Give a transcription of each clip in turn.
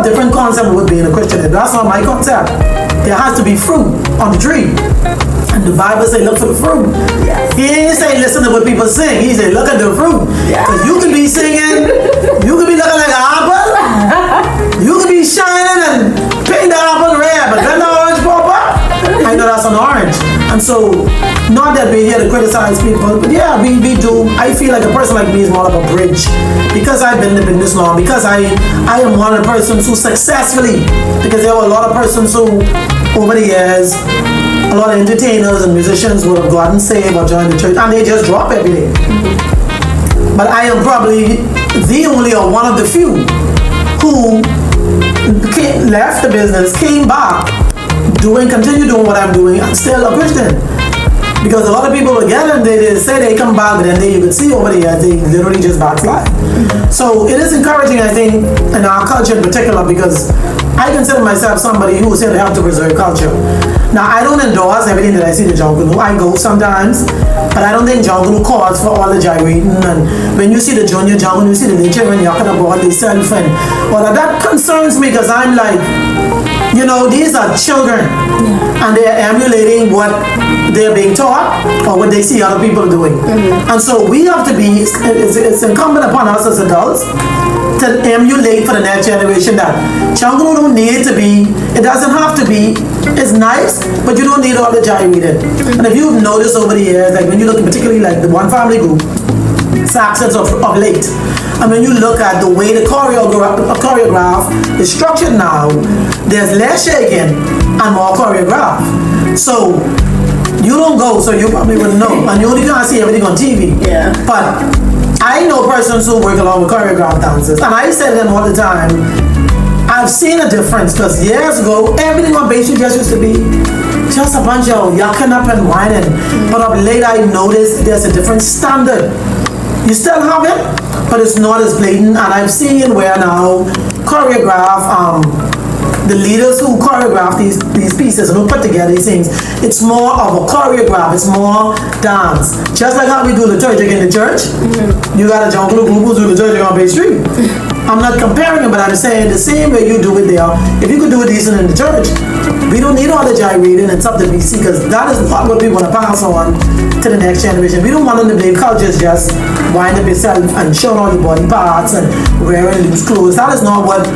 have different concept with being a Christian. That's not my concept. There has to be fruit on the tree. And the Bible say, look for the fruit. Yes. He ain't say, listen to what people sing. He say, look at the fruit. Because you could be singing, you could be looking like an apple, you could be shining and paint the apple red, but then the orange pop up. I know that's an orange. And so, not that we're here to criticize people, but yeah, we do. I feel like a person like me is more of a bridge. Because I've been in the business long, because I am one of the persons who successfully, because there were a lot of persons who, over the years, a lot of entertainers and musicians would have gotten saved or joined the church, and they just drop every day. But I am probably the only or one of the few who left the business, came back, continue doing what I'm doing, and still a Christian. Because a lot of people will get it, they say they come back, but then you can see over the years, they literally just backslide. So it is encouraging, I think, in our culture in particular, because I consider myself somebody who is here to help to preserve culture. Now, I don't endorse everything that I see the jungle. I go sometimes, but I don't think jungle calls for all the gyrating. And when you see the junior jungle, you see the children yucking up all themselves and all that concerns me, because I'm like, you know, these are children, and they're emulating what they're being taught or what they see other people doing. And so we have to be, it's incumbent upon us as adults to emulate for the next generation that jungle don't need to be, it doesn't have to be, it's nice, but you don't need all the gyrating. And if you've noticed over the years, like when you look particularly like the One Family Group, Saxons of late, and when you look at the way the choreograph is structured now, there's less shaking and more choreograph. So you don't go, so you probably wouldn't know, and you only can't see everything on TV. Yeah. But I know persons who work along with choreographed dancers, and I say to them all the time, I've seen a difference, because years ago, everything on Bay Street just used to be just a bunch of yucking up and whining. But of late, I noticed there's a different standard. You still have it, but it's not as blatant, and I've seen where now choreograph, the leaders who choreograph these pieces and who put together these things, it's more of a choreograph, it's more dance. Just like how we do liturgic in the church, you got a jungle group who do liturgic on Bay Street. I'm not comparing it, but I'm saying the same way you do it there, if you could do it decent in the church, we don't need all the gyrating and stuff that we see, because that is not what we want to pass on to the next generation. We don't want them to believe culture is just wind up yourself and showing all your body parts and wearing loose clothes. That is not what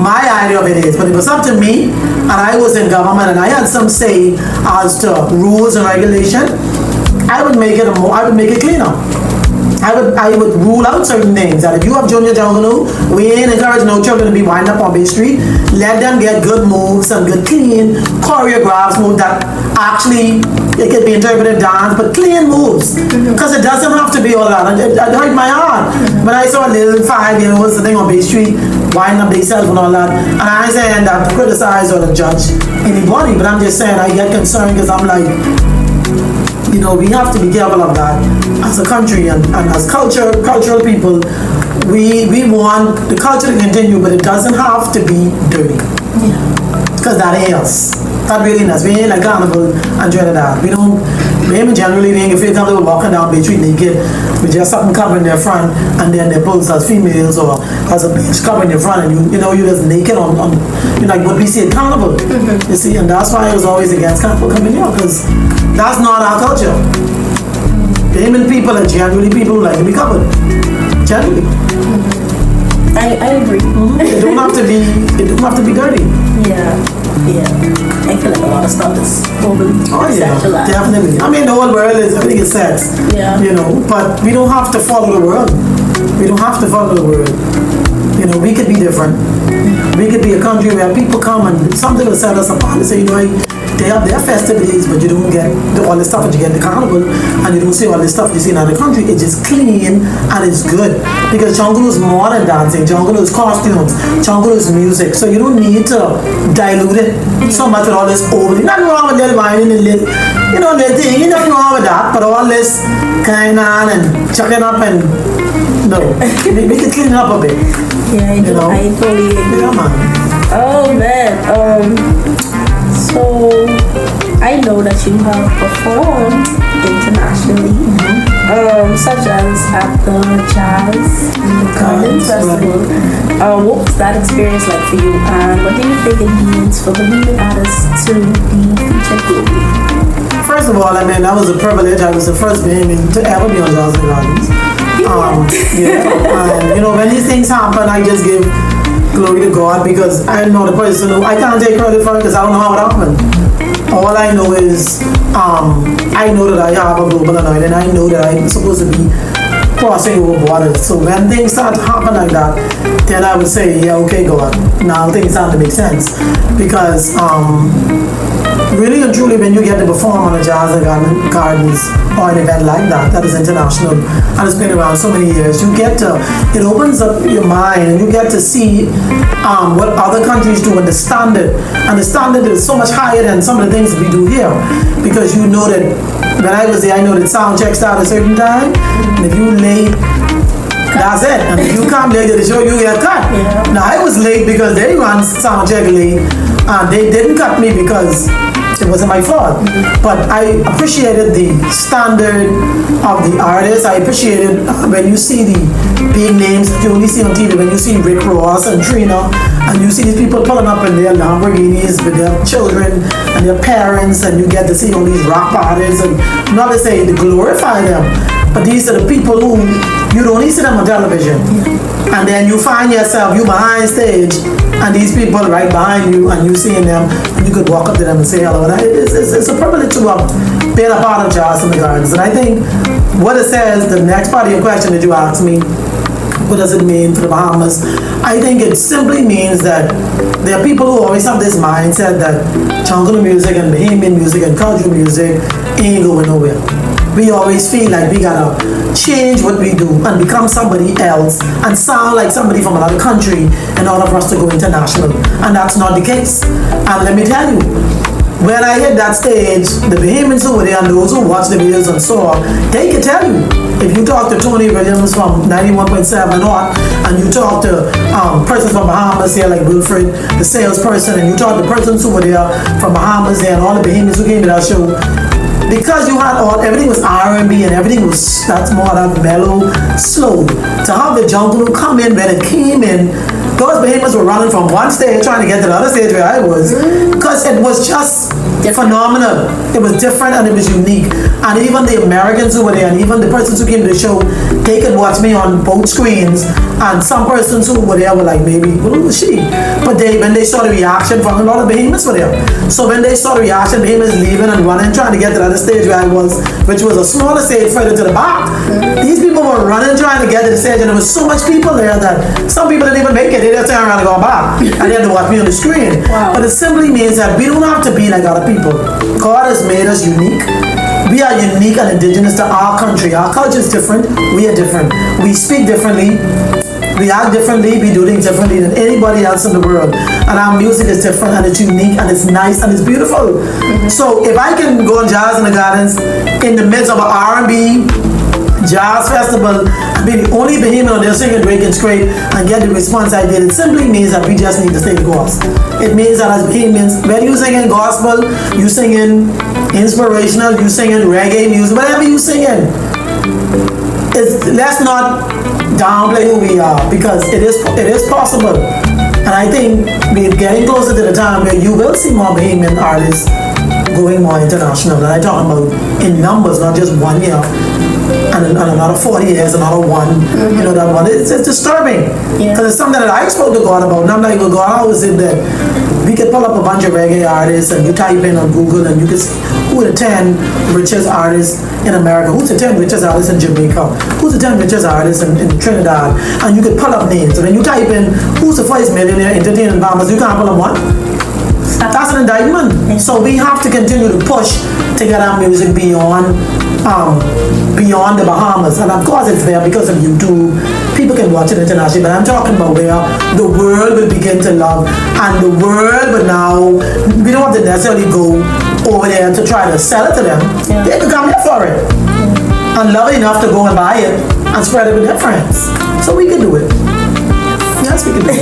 my idea of it is. But if it was up to me, and I was in government and I had some say as to rules and regulation, I would make it cleaner. I would rule out certain things. That if you have junior jungle, we ain't encourage no children to be wind up on Bay Street. Let them get good moves, some good clean choreographs, moves that actually, it could be interpretive dance, but clean moves. Because it doesn't have to be all that. It hurt my heart when I saw a little 5-year-old sitting on Bay Street, winding up themselves and all that. And I ain't saying that to criticize or to judge anybody, but I'm just saying I get concerned, because I'm like, you know, we have to be careful of that as a country and as cultural people. We want the culture to continue, but it doesn't have to be dirty. Because that is. That really does. We ain't like Carnival and Trinidad. We ain't generally being afraid of people walking down Bay Street naked with just something covering their front, and then they pose as females or as a beach covering your front, and you know you're just naked on you know, like what we see at Carnival. You see, and that's why I was always against Carnival coming here, because that's not our culture. Bahamian people are generally people who like to be covered. Generally. I agree. It don't have to be dirty. Yeah. I feel like a lot of stuff is overly sexualized. Definitely. I mean, the whole world is, everything is sex. Yeah. You know, but we don't have to follow the world. We don't have to follow the world. You know, we could be different. We could be a country where people come and something will set us apart and say, you know, they have their festivities, but you don't get all the stuff that you get in the Carnival, and you don't see all the stuff you see in other country. It's just clean and it's good. Because jungle is more than dancing, jungle is costumes, jungle is music. So you don't need to dilute it so much with all this overly. Nothing wrong with little whining and little, you know, little thing. Ain't nothing wrong with that. But all this kind on and chucking up and no, we can clean it up a bit. Yeah, you know? I totally agree. Yeah, man. Oh man. So I know that you have performed internationally. Such as at the Jazz in the Gardens Festival. What was that experience like for you, and what do you think it means for Bahamian artists to be featured globally? First of all, I mean, that was a privilege. I was the first Bahamian to ever be on Jazz in the Gardens. When these things happen, I just give glory to God, because I'm not a person who, I can't take credit for it because I don't know how it happened. All I know is, I know that I have a global anointing, and I know that I'm supposed to be crossing over borders. So when things start to happen like that, then I would say, yeah, okay, God, now things start to make sense. Because really and truly, when you get to perform on a Jazz and Gardens or an event like that, that is international and it's been around so many years, it opens up your mind, and you get to see what other countries do, and the standard. And the standard is so much higher than some of the things that we do here, because you know that when I was there, I know that sound check started at a certain time, and if you late, that's it. And if you come late to the show, you get cut. Yeah. Now I was late because they ran sound check late, and they didn't cut me because it wasn't my fault. But I appreciated the standard of the artists. I appreciated when you see the big names that you only see on TV, when you see Rick Ross and Trina, and you see these people pulling up in their Lamborghinis with their children and their parents, and you get to see all these rap artists, and not to say to glorify them, but these are the people who you don't see them on television. And then you find yourself, you behind stage, and these people right behind you, and you seeing them, and you could walk up to them and say hello. And it's a privilege to be a part of Jazz in the Gardens. And I think what it says, the next part of your question that you asked me, what does it mean for the Bahamas? I think it simply means that there are people who always have this mindset that jungle music and Bahamian music and cultural music ain't going nowhere. We always feel like we gotta change what we do and become somebody else and sound like somebody from another country in order for us to go international. And that's not the case. And let me tell you, when I hit that stage, the Bahamians over there and those who watched the videos and saw, they can tell you. If you talk to Tony Williams from 91.7 North, and you talk to persons from Bahamas here like Wilfred, the salesperson, and you talk to persons over there from Bahamas here and all the Bahamians who came to that show, because you had everything was R&B and everything was, that's more that mellow, slow. To have the jungle come in when it came in, those Bahamians were running from one stage trying to get to the other stage where I was, because it was just phenomenal. It was different and it was unique. And even the Americans who were there, and even the persons who came to the show, they could watch me on both screens. And some persons who were there were like, maybe, who was she? But when they saw the reaction from a lot of Bahamians were there. So when they saw the reaction, Bahamians leaving and running, trying to get to the other stage where I was, which was a smaller stage further to the back. These people were running, trying to get to the stage, and there was so much people there that some people didn't even make it. They just turned around and go back. And they had to watch me on the screen. Wow. But it simply means that we don't have to be like other people. God has made us unique. We are unique and indigenous to our country. Our culture is different. We are different. We speak differently. We act differently. We do things differently than anybody else in the world. And our music is different, and it's unique, and it's nice, and it's beautiful. So if I can go on Jazz in the Gardens in the midst of an R&B Jazz festival, and be the only Bahamian on there singing Drake and Straight and get the response I did, it simply means that we just need to stay the course. It means that as Bahamians, when you singing gospel, you singing inspirational, you singing reggae music, whatever you singing, let's not downplay who we are, because it is possible. And I think we're getting closer to the time where you will see more Bahamian artists going more international. And I'm talking about in numbers, not just 1 year. And another 40 years, another one, that one. It's disturbing. Because it's something that I spoke to God about. And I'm like, well, God, how is it that we could pull up a bunch of reggae artists and you type in on Google and you can see who are the 10 richest artists in America, who's the 10 richest artists in Jamaica, who's the 10 richest artists in Trinidad, and you could pull up names. So when you type in who's the first millionaire entertaining Bahamas, you can't pull up one. That's an indictment. So we have to continue to push to get our music beyond the Bahamas. And of course it's there because of YouTube. People can watch it internationally, but I'm talking about where the world will begin to love, and the world will now, we don't have to necessarily go over there to try to sell it to them. They can come here for it. And love it enough to go and buy it and spread it with their friends. So we can do it. else we can do.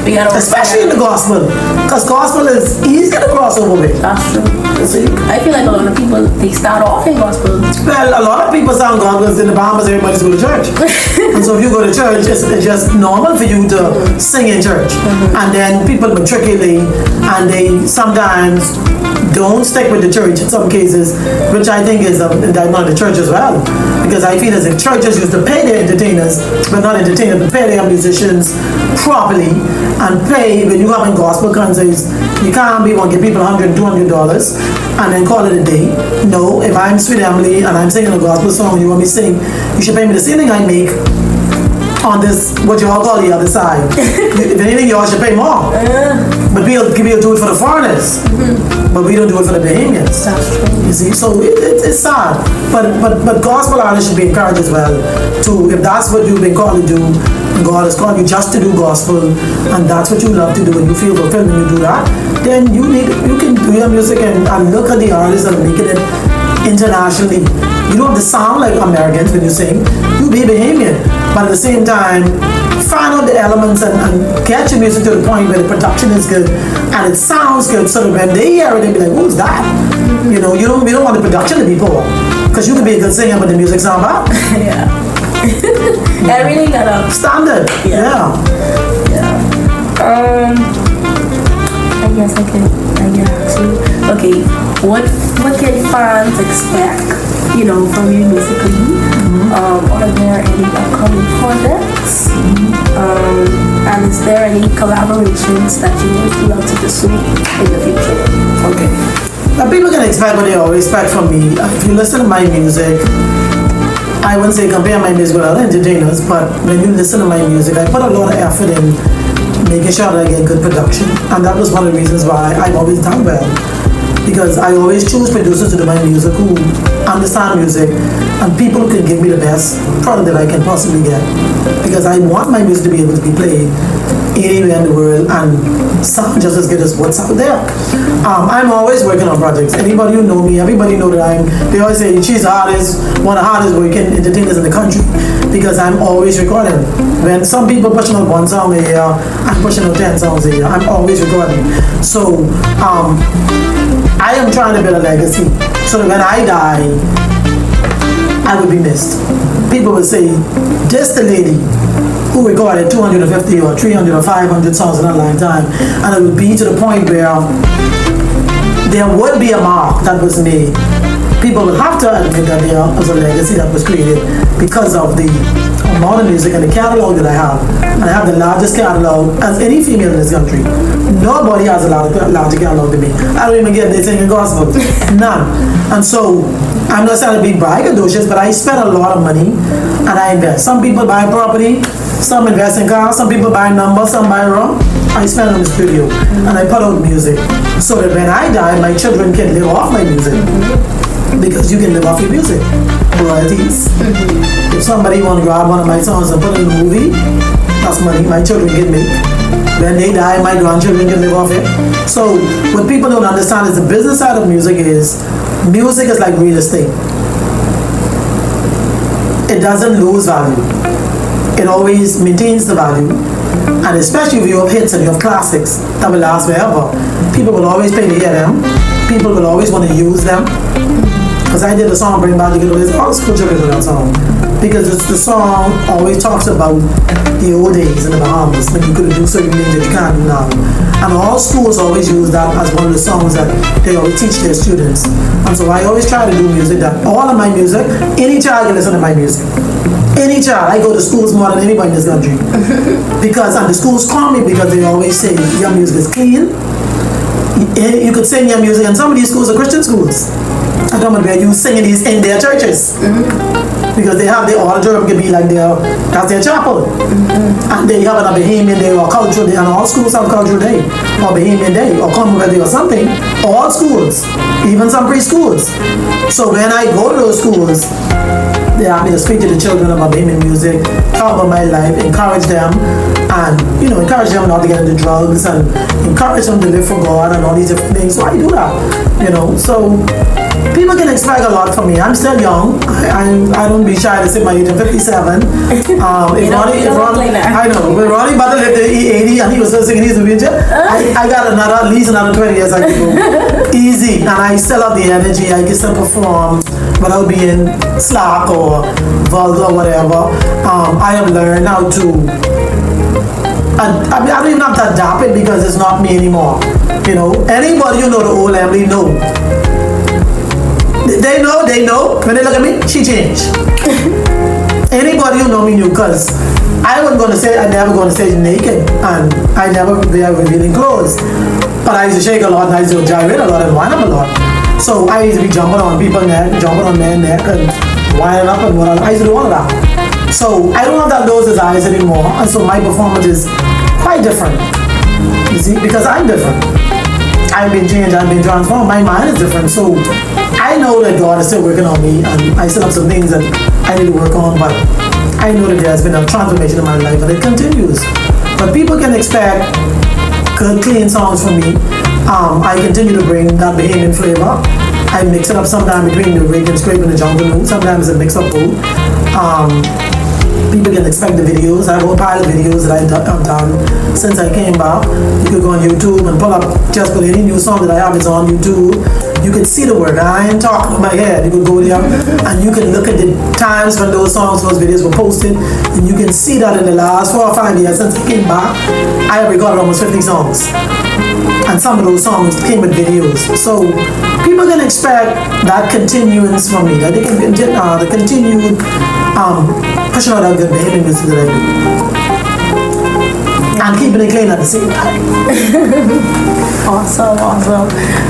We gotta Especially in the gospel. Because gospel is easy to cross over with. That's true. You see? I feel like a lot of people, they start off in gospel. Well, a lot of people sound God because in the Bahamas everybody's go to church. And so if you go to church, it's just normal for you to sing in church. And then people matriculate and they sometimes don't stick with the church in some cases, which I think is an indictment of the church as well. Because I feel as if churches used to pay their entertainers, but not entertainers, but pay their musicians properly and pay when you have in gospel concerts. You can't be one give people $100, $200 and then call it a day. No, if I'm Sweet Emily and I'm singing a gospel song and you want me to sing, you should pay me the same thing I make on this, what you all call the other side. If anything, you all should pay more. But we'll do it for the foreigners. But we don't do it for the Bahamians. That's true. You see, so it's sad. But gospel artists should be encouraged as well to, if that's what you've been called to do, and God has called you just to do gospel, and that's what you love to do, and you feel fulfilled when you do that, then you can do your music and look at the artists that are making it internationally. You don't have to sound like Americans when you sing. You be Bahamian, but at the same time, find out the elements and get your music to the point where the production is good and it sounds good, so that when they hear it, they'll be like, "Who's that?" You know, we don't want the production to be poor, because you can be a good singer, but the music sound bad. Yeah. I really gotta Standard. Yeah. I guess I can ask you. Okay, what can fans expect, from you musically? Are there any upcoming projects? And is there any collaborations that you would love to pursue in the future? Okay. Now people can expect what they always expect from me. If you listen to my music, I wouldn't say compare my music with other entertainers, but when you listen to my music, I put a lot of effort in making sure that I get good production. And that was one of the reasons why I've always done well. Because I always choose producers to do my music who understand music and people who can give me the best product that I can possibly get. Because I want my music to be able to be played anywhere in the world and sound just as good as what's out there. I'm always working on projects. Anybody who know me, everybody know that they always say she's the hardest, one of the hardest working entertainers in the country, because I'm always recording. When some people pushing out one song a year, I'm pushing out 10 songs a year. I'm always recording. So I am trying to build a legacy so that when I die, I will be missed. People will say, just the lady who recorded 250 or 300 or 500 songs in a lifetime, and it would be to the point where there would be a mark that was made. People would have to admit that there was a legacy that was created because of the amount of music and the catalog that I have. And I have the largest catalog as any female in this country. Nobody has a larger catalog than me. I don't even get they singing gospel. None. And so, I'm not saying to be braggadocious, but I spend a lot of money and I invest. Some people buy property, some invest in cars, some people buy numbers, some buy raw. I spend on the studio and I put out music so that when I die, my children can live off my music. Because you can live off your music. Royalties. If somebody want to grab one of my songs and put it in a movie, that's money my children can make. When they die, my grandchildren can live off it. So what people don't understand is the business side of music is like real estate. It doesn't lose value. It always maintains the value. And especially if you have hits and you have classics that will last forever, people will always pay to hear them. People will always want to use them. Because I did a song, Bring Back the Good Old Days. All school children do that song. Because the song always talks about the old days in the Bahamas, when you couldn't do certain things that you can't do now. And all schools always use that as one of the songs that they always teach their students. And so I always try to do music that all of my music, any child can listen to my music. Any child. I go to schools more than anybody in this country. And the schools call me because they always say, your music is clean. You could sing your music, and some of these schools are Christian schools. I don't know where you singing these in their churches. Because they have the auditorium can be like that's their chapel. And they have a Bahamian day or cultural day, and all schools have cultural day or Bahamian day or Commonwealth day or something. All schools, even some preschools. So when I go to those schools, they ask me to speak to the children about Bahamian music, talk about my life, encourage them, and encourage them not to get into drugs, and encourage them to live for God and all these different things. So I do that, So people can expect a lot from me. I'm still young. I don't be shy to say my age. I'm 57. If Ronnie, I know, when Ronnie about to live to 80 and he was still singing his wheelchair, I got at least another 20 years I can go. Easy. And I still have the energy. I can still perform without being slack or vulgar or whatever. I have learned how to I don't even have to adapt it because it's not me anymore. You know, anybody who know the old Emily know. They know. When they look at me, she changed. Anybody who know me knew, because I wasn't going to say, I never going to stage naked, and I never wear revealing clothes. But I used to shake a lot, and I used to gyrate a lot and wind up a lot. So I used to be jumping on people's neck, jumping on their neck, and winding up and whatnot. I used to do all of that. So I don't have those desires anymore, and so my performance is quite different. You see, because I'm different. I've been changed, I've been transformed, my mind is different. So I know that God is still working on me, and I still have some things that I need to work on, but I know that there's been a transformation in my life, and it continues. But people can expect good, clean songs from me. I continue to bring that Bahamian flavor. I mix it up sometimes between the reggae and scrape and the jungle mood. Sometimes it's a mix of both. People can expect the videos. I have a whole pile of videos that I've done since I came back. You could go on YouTube and pull up just about any new song that I have. It's on YouTube. You can see the work. I ain't talking in my head. You could go there and you can look at the times when those songs, those videos were posted, and you can see that in the last 4 or 5 years since I came back, I have recorded almost 50 songs. And some of those songs came with videos. So people can expect that continuance from me, that they can continue the continued pushing out that good Bahamian music that I do. And keeping it clean at the same time. Awesome.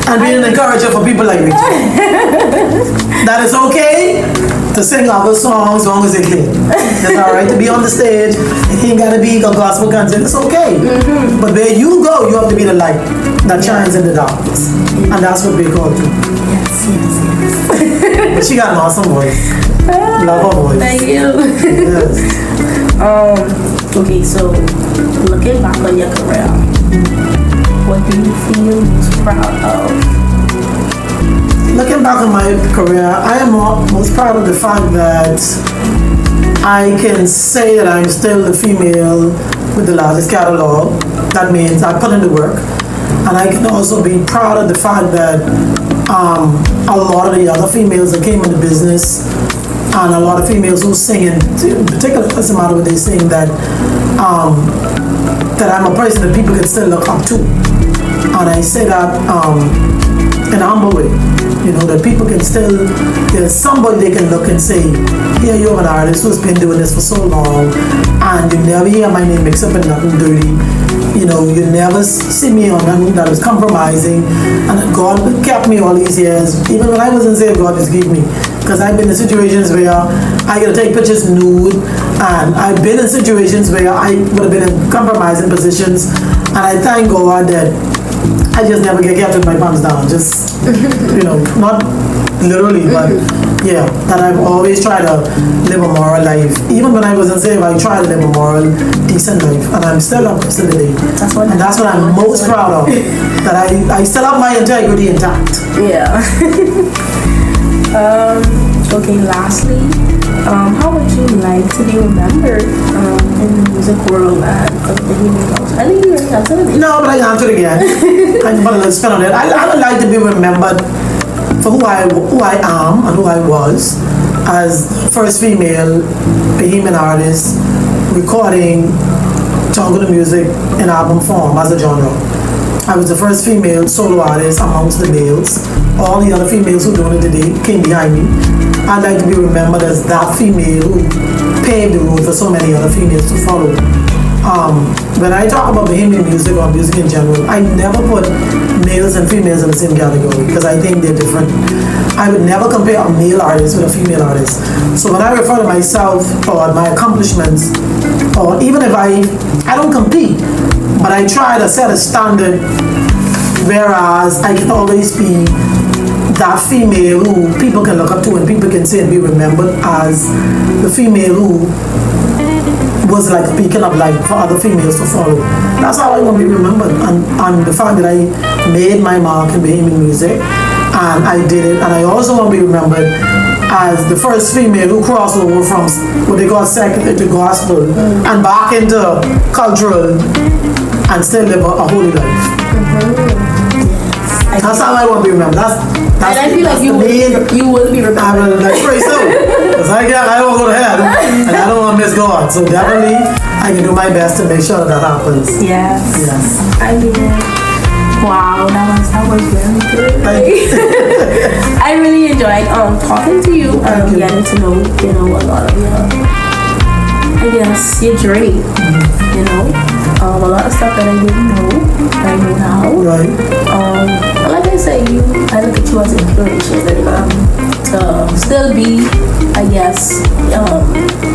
And being an encourager for people like me. That it's okay to sing other songs as long as they're clean. It's alright to be on the stage. It ain't gotta be a gospel content. It's okay. But where you go, you have to be the light that shines in the darkness. And that's what we're called to. Yes. She got an awesome voice. Love her voice. Thank you. Yes. Okay, so looking back on your career, what do you feel most proud of? Looking back on my career, I am most proud of the fact that I can say that I'm still the female with the largest catalog. That means I put in the work. And I can also be proud of the fact that a lot of the other females that came in the business, and a lot of females who sing, in particular, doesn't matter what they sing, that I'm a person that people can still look up to. And I say that in a humble way, you know, that people can still, there's somebody they can look and say, here you are an artist who's been doing this for so long, and you never hear my name mixed up in nothing dirty. You know, you never see me on nothing that was compromising, and God kept me all these years. Even when I wasn't saved, God just gave me. Because I've been in situations where I gotta take pictures nude, and I've been in situations where I would have been in compromising positions, and I thank God that I just never get kept with my pants down. Just, you know, not literally, but yeah, that I've always tried to live a moral life. Even when I wasn't saved, I tried to live a moral, decent life, and I'm still up to the day. And that's what I'm most proud of, that I still have my integrity intact. Yeah. Okay, lastly, how would you like to be remembered in the music world and for the Bahamian culture? I think you already answered it. No, but I can answer it again. I can put a little spin on it. I would like to be remembered for who I am and who I was as first female Bahamian artist recording jungle music in album form as a genre. I was the first female solo artist amongst the males. All the other females who doing it today came behind me. I'd like to be remembered as that female who paved the road for so many other females to follow. When I talk about Bahamian music or music in general, I never put males and females in the same category because I think they're different. I would never compare a male artist with a female artist. So when I refer to myself or my accomplishments, or even if I don't compete, but I try to set a standard, whereas I can always be that female who people can look up to and people can say and be remembered as the female who was like a beacon of light for other females to follow. That's how I want to be remembered. And the fact that I made my mark in Bahamian music, and I did it. And I also want to be remembered as the first female who crossed over from what they call secular to gospel and back into cultural and still live a holy life. That's how I want to be remembered. That's and I feel like you will be remembered. I will, like, pray so. Because I don't want to go to hell and I don't want to miss God. So definitely I can do my best to make sure that happens. Yes. Yes. I mean, wow, that was very good. I really enjoyed talking to you and getting to know, a lot of your, I guess, your journey. A lot of stuff that I didn't know, I know now. Right. But like I said, I look at you as inspiration to still be, I guess,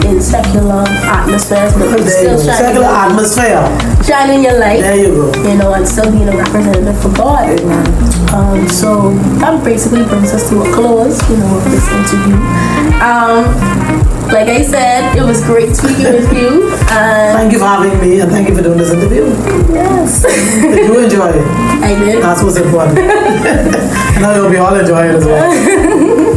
in secular atmospheres, but still secular atmosphere. Shining your light. There you go. And still being a representative for God. So that basically brings us to a close, of this interview. Like I said, it was great speaking with you. Thank you for having me and thank you for doing this interview. Yes. Did you enjoy it? I did. That's what's important. And I hope you all enjoy it as well.